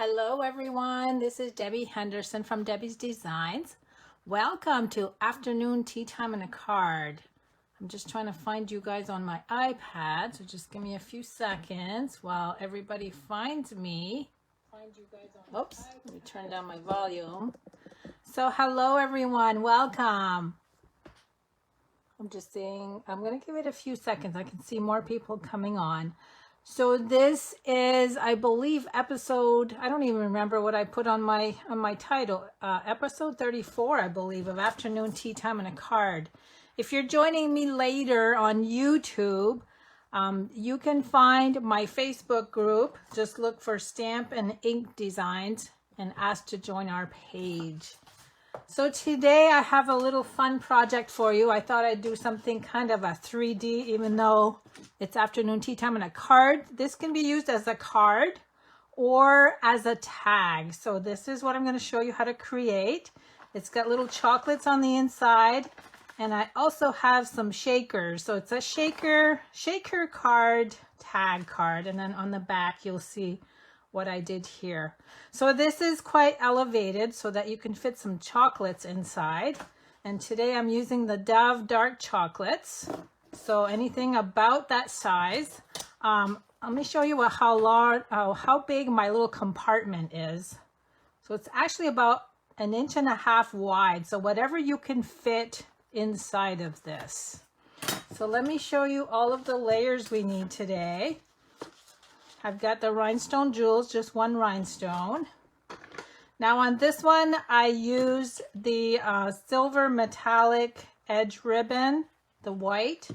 Hello everyone, this is Debbie Henderson from Debbie's Designs. Welcome to Afternoon Tea Time and a Card. I'm just trying to find you guys on my iPad, so just give me a few seconds while everybody finds me. Oops, let me turn down my volume. So hello everyone, welcome. I'm just saying, I'm going to give it a few seconds. I can see more people coming on. So this is, I believe, episode, I don't even remember what I put on my title, episode 34, I believe, of Afternoon Tea Time and a Card. If you're joining me later on YouTube, you can find my Facebook group. Just look for Stamp and Ink Designs and ask to join our page. So today I have a little fun project for you. I thought I'd do something kind of a 3D, even though it's afternoon tea time and a card. This can be used as a card or as a tag. So this is what I'm going to show you how to create. It's got little chocolates on the inside, and I also have some shakers. So it's a shaker card, tag card, and then on the back you'll see what I did here. So this is quite elevated so that you can fit some chocolates inside. And today I'm using the Dove dark chocolates. So anything about that size. Let me show you how big my little compartment is. So it's actually about 1.5 inches wide. So whatever you can fit inside of this. So let me show you all of the layers we need today. I've got the rhinestone jewels, just one rhinestone. Now on this one, I used the silver metallic edge ribbon, the white.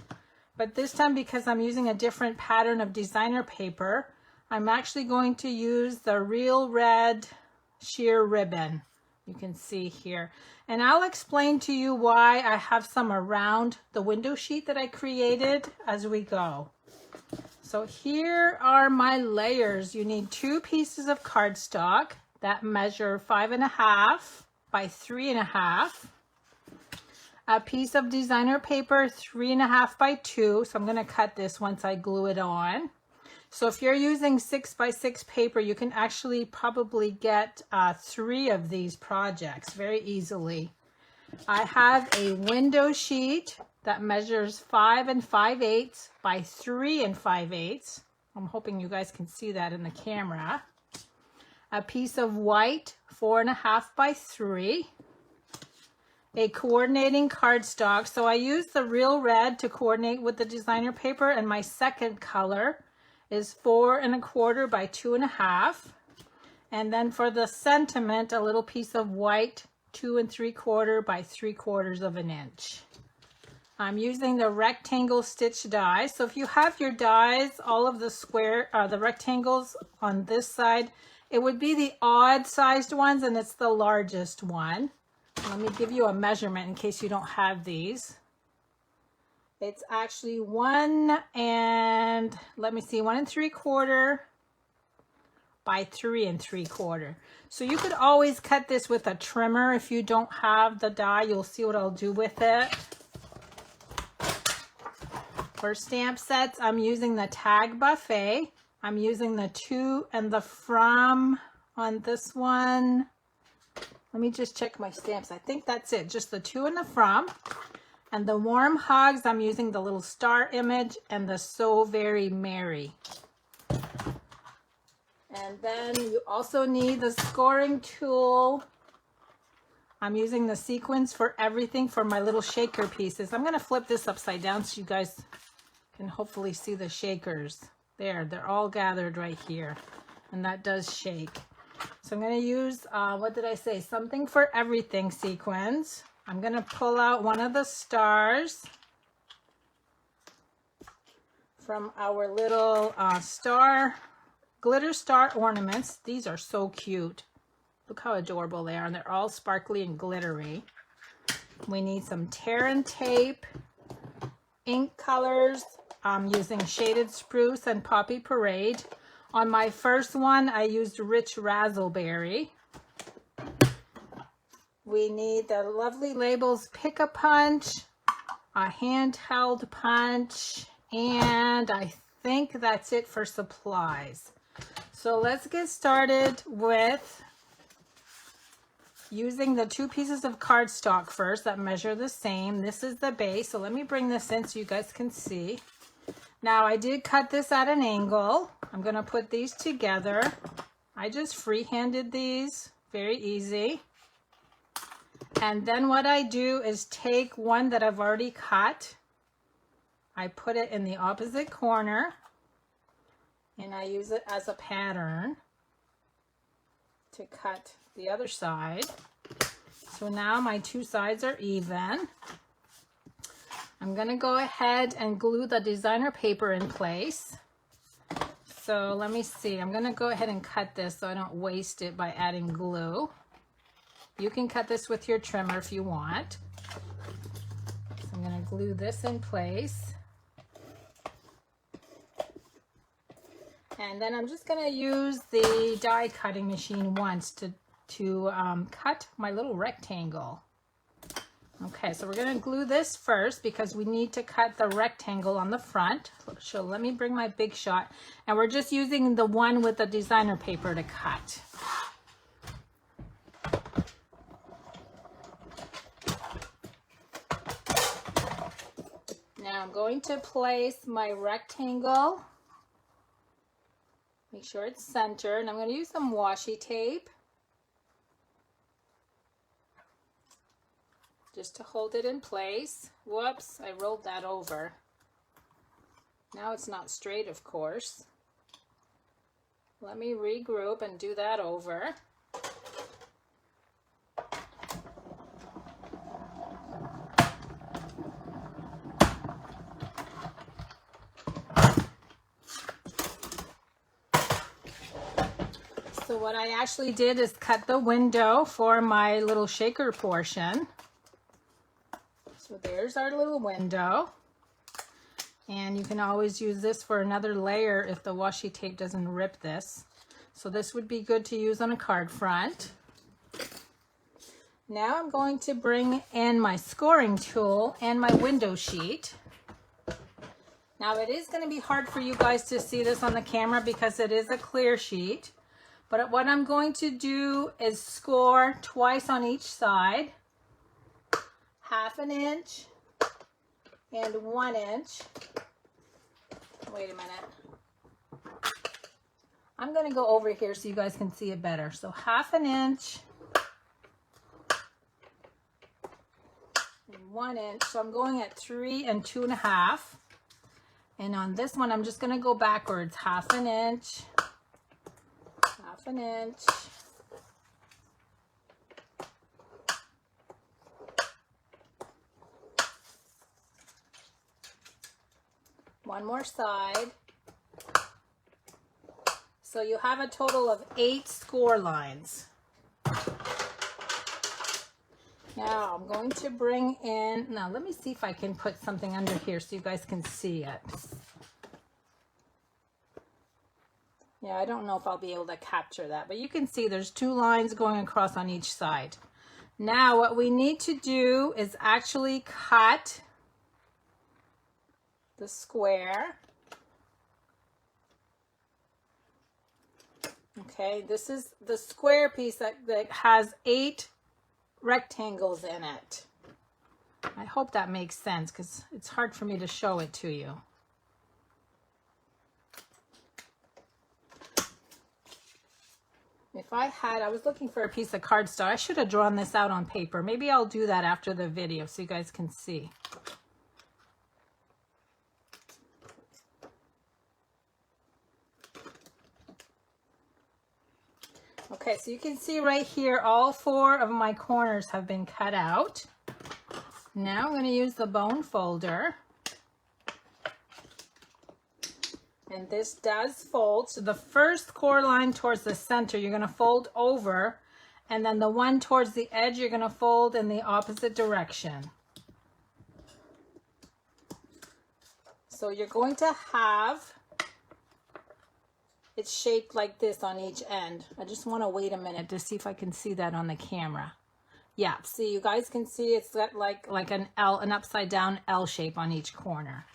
But this time, because I'm using a different pattern of designer paper, I'm actually going to use the real red sheer ribbon. You can see here. And I'll explain to you why I have some around the window sheet that I created as we go. So here are my layers. You need 2 pieces of cardstock that measure 5.5 by 3.5. A piece of designer paper 3.5 by 2. So I'm going to cut this once I glue it on. So if you're using 6 by 6 paper, you can actually probably get 3 of these projects very easily. I have a window sheet that measures 5 5/8 by 3 5/8. I'm hoping you guys can see that in the camera. A piece of white 4.5 by 3. A coordinating cardstock. So I use the real red to coordinate with the designer paper, and my second color is 4 1/4 by 2.5. And then for the sentiment, a little piece of white 2 3/4 by 3/4 inch. I'm using the rectangle stitch die. So if you have your dies, all of the rectangles on this side, it would be the odd sized ones, and it's the largest one. Let me give you a measurement in case you don't have these. It's actually 1 3/4 by 3 3/4. So you could always cut this with a trimmer if you don't have the die. You'll see what I'll do with it. For stamp sets, I'm using the Tag Buffet. I'm using the to and the from on this one. Let me just check my stamps. I think that's it, just the to and the from. And the Warm Hugs, I'm using the little star image and the So Very Merry. And then you also need the scoring tool. I'm using the sequins for everything for my little shaker pieces. I'm going to flip this upside down so you guys can hopefully see the shakers. There, they're all gathered right here. And that does shake. So I'm going to use, what did I say? Something for everything sequins. I'm going to pull out one of the stars from our little glitter star ornaments. These are so cute. Look how adorable they are, and they're all sparkly and glittery. We need some tear and tape, ink colors. I'm using Shaded Spruce and Poppy Parade. On my first one, I used Rich Razzleberry. We need the Lovely Labels Pick-a-Punch, a handheld punch, and I think that's it for supplies. So let's get started with using the 2 pieces of cardstock first that measure the same. This is the base, so let me bring this in so you guys can see. Now I did cut this at an angle. I'm going to put these together. I just freehanded these, very easy. And then what I do is take one that I've already cut. I put it in the opposite corner and I use it as a pattern to cut the other side. So now my 2 sides are even. I'm going to go ahead and glue the designer paper in place. So let me see, I'm going to go ahead and cut this so I don't waste it by adding glue. You can cut this with your trimmer if you want. So I'm going to glue this in place. And then I'm just going to use the die cutting machine once to cut my little rectangle. Okay, so we're going to glue this first because we need to cut the rectangle on the front. So let me bring my big shot. And we're just using the one with the designer paper to cut. Now I'm going to place my rectangle. Make sure it's centered. And I'm going to use some washi tape just to hold it in place. Whoops, I rolled that over. Now it's not straight, of course. Let me regroup and do that over. So what I actually did is cut the window for my little shaker portion. So there's our little window. And you can always use this for another layer if the washi tape doesn't rip this. So this would be good to use on a card front. Now I'm going to bring in my scoring tool and my window sheet. Now it is going to be hard for you guys to see this on the camera because it is a clear sheet. But what I'm going to do is score twice on each side. 1/2 inch and 1 inch. Wait a minute. I'm going to go over here so you guys can see it better. So 1/2 inch and 1 inch. So I'm going at 3 and 2.5. And on this one, I'm just going to go backwards. 1/2 inch, 1/2 inch. One more side. So you have a total of 8 score lines. Now I'm going to bring in, now let me see if I can put something under here so you guys can see it. Yeah, I don't know if I'll be able to capture that, but you can see there's 2 lines going across on each side. Now what we need to do is actually cut the square. Okay, this is the square piece that has 8 rectangles in it. I hope that makes sense because it's hard for me to show it to you. If I was looking for a piece of cardstock. I should have drawn this out on paper. Maybe I'll do that after the video so you guys can see. Okay, so you can see right here, all 4 of my corners have been cut out. Now I'm going to use the bone folder. And this does fold. So the first core line towards the center, you're going to fold over. And then the one towards the edge, you're going to fold in the opposite direction. So you're going to have it's shaped like this on each end. I just want to wait a minute to see if I can see that on the camera. Yeah, see, you guys can see it's got like an L, an upside down L shape on each corner.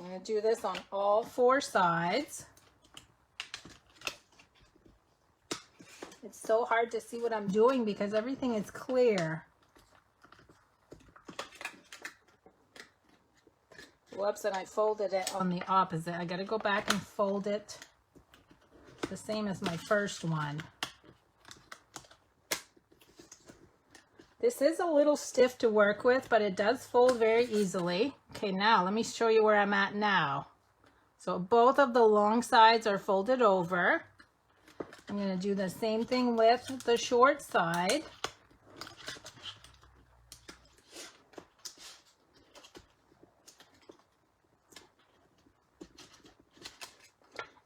I'm going to do this on all 4 sides. It's so hard to see what I'm doing because everything is clear. Whoops, and I folded it on the opposite. I got to go back and fold it the same as my first one. This is a little stiff to work with, but it does fold very easily. Okay, now let me show you where I'm at now. So both of the long sides are folded over. I'm going to do the same thing with the short side.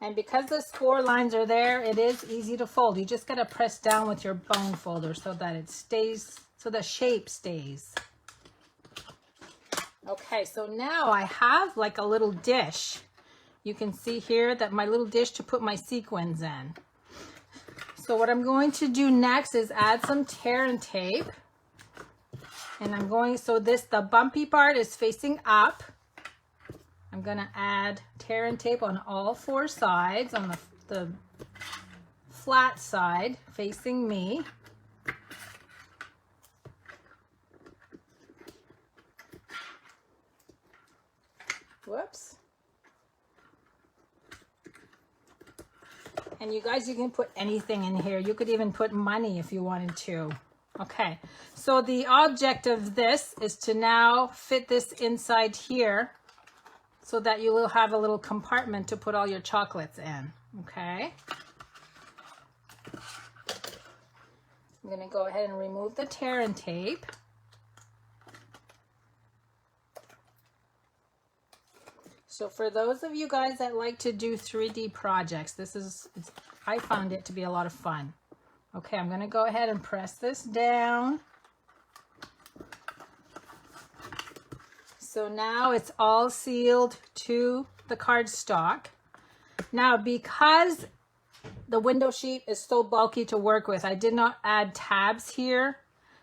And because the score lines are there, it is easy to fold. You just got to press down with your bone folder so that it stays, so the shape stays. Okay, so now I have like a little dish. You can see here that my little dish to put my sequins in. So what I'm going to do next is add some tear and tape. And I'm going, so the bumpy part is facing up. I'm going to add tear and tape on all 4 sides, on the flat side facing me. Whoops. And you guys, you can put anything in here. You could even put money if you wanted to. Okay, so the object of this is to now fit this inside here so that you will have a little compartment to put all your chocolates in. Okay. I'm going to go ahead and remove the tear and tape. So for those of you guys that like to do 3D projects, I found it to be a lot of fun. Okay, I'm going to go ahead and press this down. So now it's all sealed to the cardstock. Now, because the window sheet is so bulky to work with, I did not add tabs here.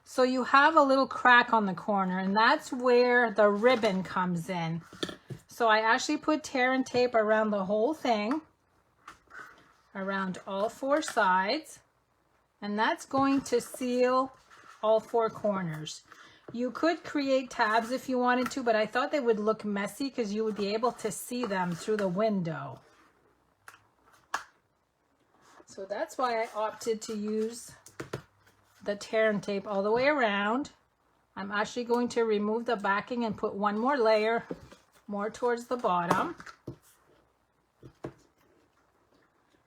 So you have a little crack on the corner, and that's where the ribbon comes in. So I actually put tear and tape around the whole thing, around all 4 sides, and that's going to seal all 4 corners. You could create tabs if you wanted to, but I thought they would look messy because you would be able to see them through the window. So that's why I opted to use the tear and tape all the way around. I'm actually going to remove the backing and put one more layer more towards the bottom.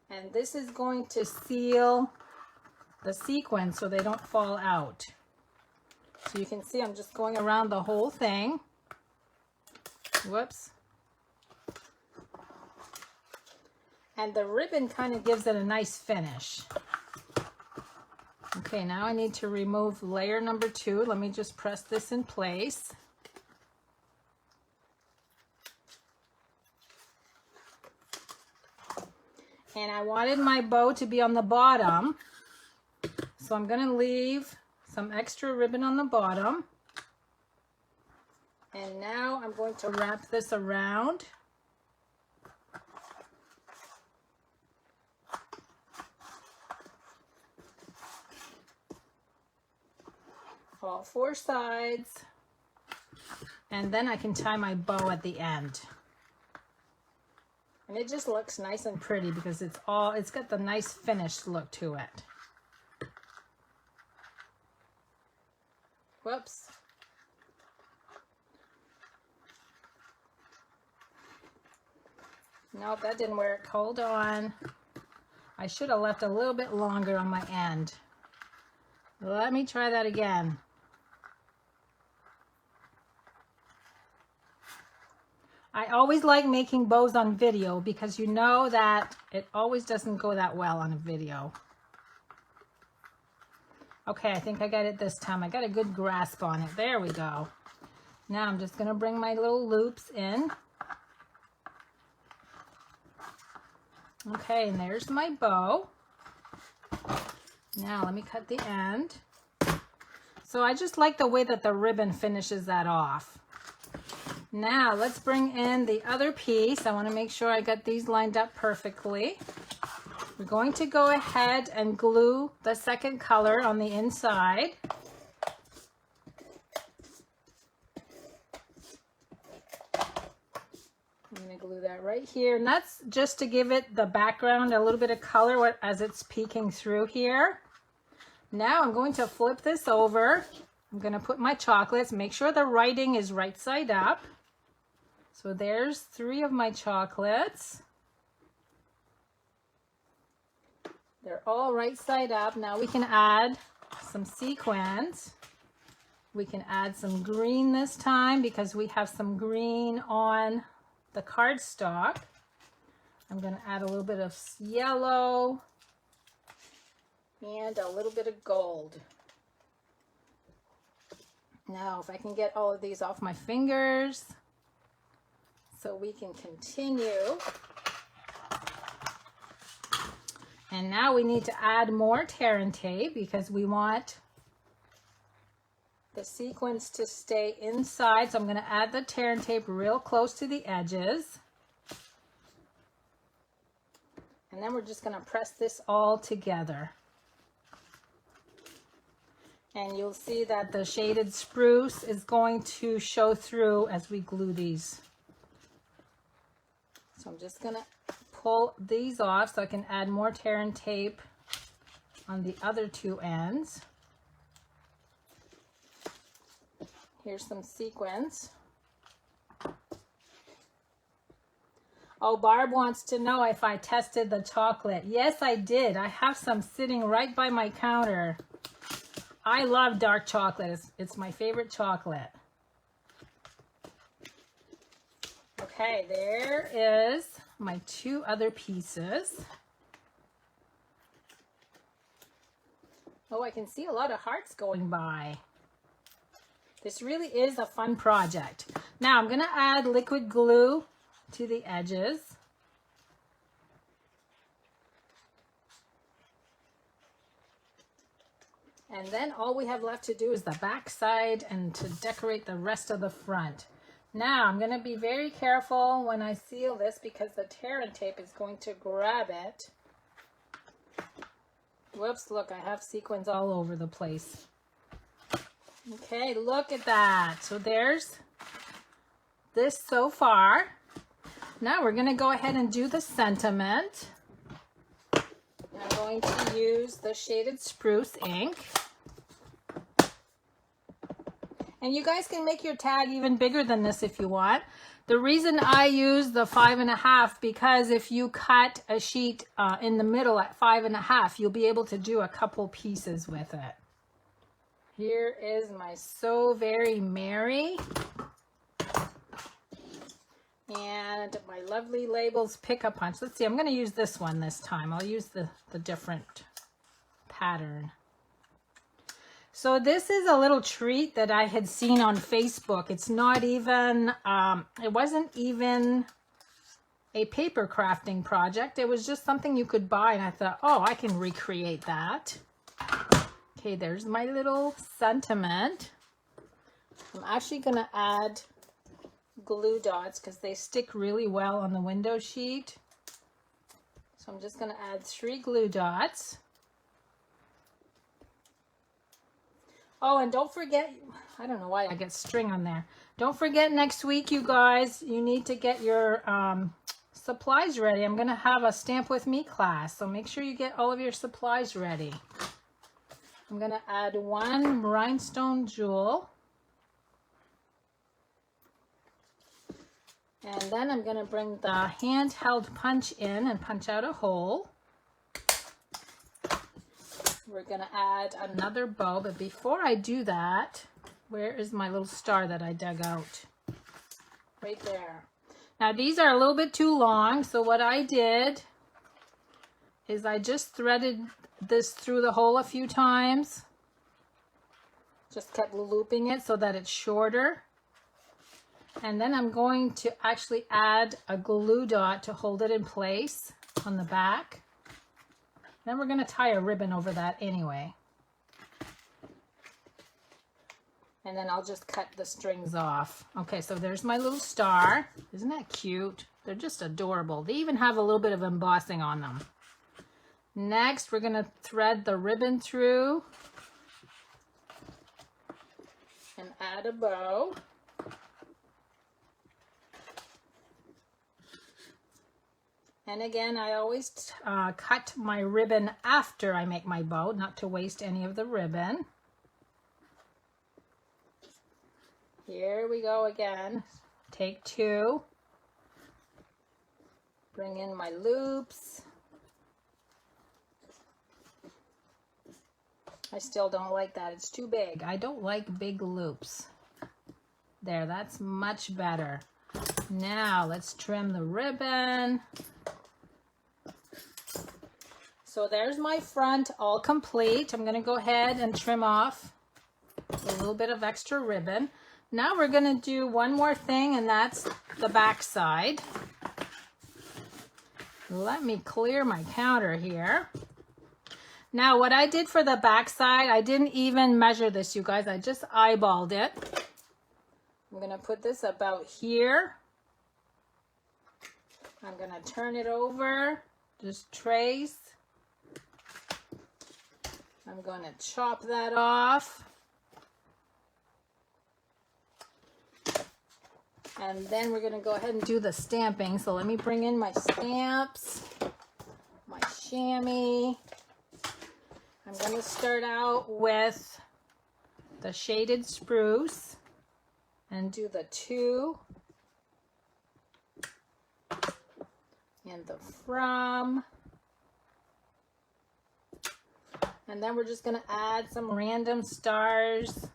And this is going to seal the sequins so they don't fall out. So you can see I'm just going around the whole thing. Whoops. And the ribbon kind of gives it a nice finish. Okay, now I need to remove layer number 2. Let me just press this in place. And I wanted my bow to be on the bottom, so I'm going to leave some extra ribbon on the bottom. And now I'm going to wrap this around. All 4 sides. And then I can tie my bow at the end. And it just looks nice and pretty because it's got the nice finished look to it. Whoops. Nope, that didn't work. Hold on. I should have left a little bit longer on my end. Let me try that again. I always like making bows on video because you know that it always doesn't go that well on a video. Okay, I think I got it this time. I got a good grasp on it. There we go. Now I'm just going to bring my little loops in. Okay, and there's my bow. Now let me cut the end. So I just like the way that the ribbon finishes that off. Now let's bring in the other piece. I want to make sure I got these lined up perfectly. We're going to go ahead and glue the second color on the inside. I'm going to glue that right here, and that's just to give it the background, a little bit of color as it's peeking through here. Now I'm going to flip this over. I'm going to put my chocolates, make sure the writing is right side up. So there's 3 of my chocolates. They're all right side up. Now we can add some sequins. We can add some green this time because we have some green on the cardstock. I'm going to add a little bit of yellow and a little bit of gold. Now if I can get all of these off my fingers so we can continue. And now we need to add more tear and tape because we want the sequins to stay inside. So I'm going to add the tear and tape real close to the edges. And then we're just going to press this all together. And you'll see that the shaded spruce is going to show through as we glue these. So I'm just going to pull these off so I can add more tear and tape on the other 2 ends. Here's some sequins. Oh, Barb wants to know if I tested the chocolate. Yes, I did. I have some sitting right by my counter. I love dark chocolate. It's my favorite chocolate. Okay, there is my 2 other pieces. Oh, I can see a lot of hearts going by. This really is a fun project. Now I'm going to add liquid glue to the edges. And then all we have left to do is the back side and to decorate the rest of the front. Now I'm going to be very careful when I seal this because the tear and tape is going to grab it. Whoops, look, I have sequins all over the place. Okay, look at that. So there's this so far. Now we're going to go ahead and do the sentiment. I'm going to use the shaded spruce ink. And you guys can make your tag even bigger than this if you want. The reason I use the 5.5 because if you cut a sheet in the middle at 5.5, you'll be able to do a couple pieces with it. Here is my So Very Merry. And my Lovely Labels Pick-a-Punch. Let's see, I'm going to use this one this time. I'll use the different pattern. So this is a little treat that I had seen on Facebook. It's not even, it wasn't even a paper crafting project. It was just something you could buy. And I thought, oh, I can recreate that. Okay, there's my little sentiment. I'm actually going to add glue dots because they stick really well on the window sheet. So I'm just going to add 3 glue dots. Oh, and don't forget, I don't know why I get string on there. Don't forget next week, you guys, you need to get your supplies ready. I'm going to have a Stamp With Me class, so make sure you get all of your supplies ready. I'm going to add 1 rhinestone jewel. And then I'm going to bring the handheld punch in and punch out a hole. We're going to add another bow, but before I do that, where is my little star that I dug out? Right there. Now these are a little bit too long, so what I did is I just threaded this through the hole a few times. Just kept looping it so that it's shorter. And then I'm going to actually add a glue dot to hold it in place on the back. Then we're going to tie a ribbon over that anyway. And then I'll just cut the strings off. Okay, so there's my little star. Isn't that cute? They're just adorable. They even have a little bit of embossing on them. Next, we're going to thread the ribbon through and add a bow. And again, I always cut my ribbon after I make my bow, not to waste any of the ribbon. Here we go again. Take 2. Bring in my loops. I still don't like that. It's too big. I don't like big loops. There, that's much better. Now let's trim the ribbon. So there's my front all complete. I'm going to go ahead and trim off a little bit of extra ribbon. Now we're going to do one more thing, and that's the back side. Let me clear my counter here. Now what I did for the back side, I didn't even measure this, you guys. I just eyeballed it. I'm going to put this about here. I'm going to turn it over, just trace. I'm going to chop that off. And then we're going to go ahead and do the stamping. So let me bring in my stamps, my chamois. I'm going to start out with the shaded spruce and do the 2 and the from. And then we're just going to add some random stars.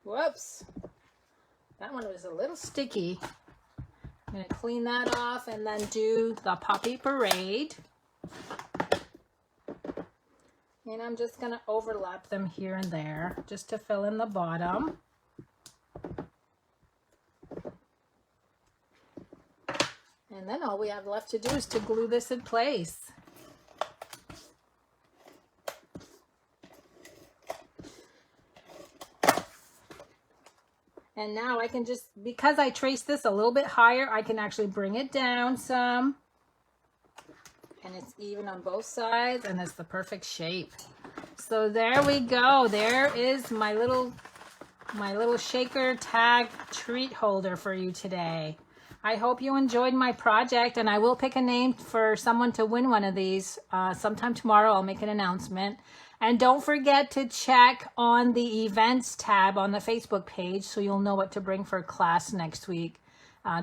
Whoops, that one was a little sticky. I'm going to clean that off and then do the Poppy Parade. And I'm just going to overlap them here and there just to fill in the bottom. And then all we have left to do is to glue this in place. And now I can just, because I traced this a little bit higher, I can actually bring it down some. And it's even on both sides, and it's the perfect shape. So there we go. There is my little shaker tag treat holder for you today. I hope you enjoyed my project, and I will pick a name for someone to win one of these. Sometime tomorrow I'll make an announcement. And don't forget to check on the events tab on the Facebook page so you'll know what to bring for class next week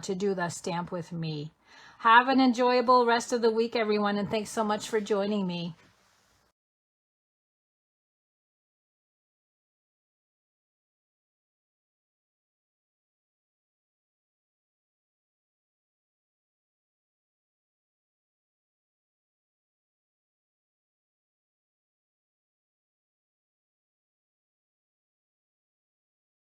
to do the stamp with me. Have an enjoyable rest of the week, everyone, and thanks so much for joining me.